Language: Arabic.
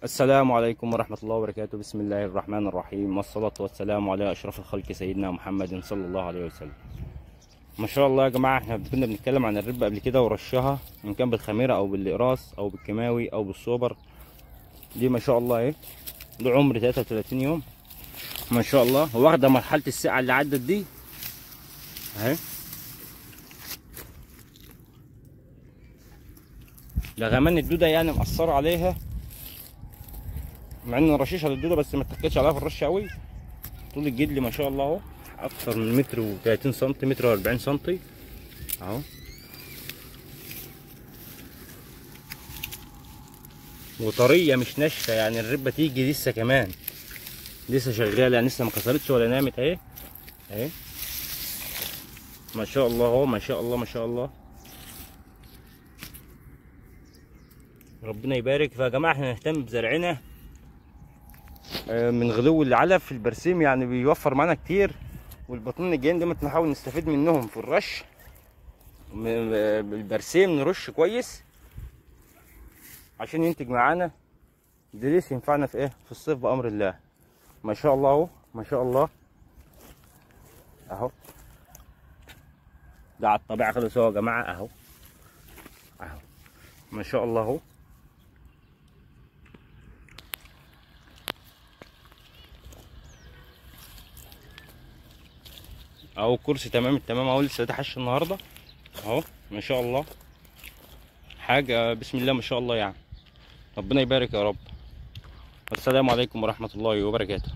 السلام عليكم ورحمة الله وبركاته. بسم الله الرحمن الرحيم، والصلاة والسلام على أشرف الخلق سيدنا محمد صلى الله عليه وسلم. ما شاء الله يا جماعة، احنا كنا بنتكلم عن الربة قبل كده ورشها إن كان بالخميرة أو بالإقراص أو بالكيماوي أو بالسوبر. دي ما شاء الله ايه، ده عمر 33 يوم ما شاء الله، واخدة مرحلة السقعة اللي عدت دي اهي. ده كمان الدودة يعني مأثرة عليها، مع ان رشيشة للدودة بس ما اتكتش عليها في الرش قوي. طول الجدل ما شاء الله اهو، اكتر من متر و30 سنتي، متر و40 سنتي اهو. وطريه مش ناشفه، يعني الربه تيجي لسه كمان، لسه شغاله، يعني لسه ما كسرتش ولا نامت اهي اهي. ما شاء الله اهو، ما شاء الله ما شاء الله، ربنا يبارك. فيا جماعه احنا نهتم بزرعنا من غلو العلف في البرسيم، يعني بيوفر معانا كتير. والبطنين الجايين دول نحاول نستفيد منهم في الرش بالبرسيم، نرش كويس عشان ينتج معانا دريس ينفعنا في ايه، في الصيف بامر الله. ما شاء الله اهو، ما شاء الله اهو. ده على الطبيعه خالص اهو يا جماعه اهو اهو، ما شاء الله اهو. اهو كرسي تمام التمام اهو، لسه ده حش النهارده اهو. ما شاء الله، حاجه بسم الله ما شاء الله يعني. ربنا يبارك يا رب. والسلام عليكم ورحمه الله وبركاته.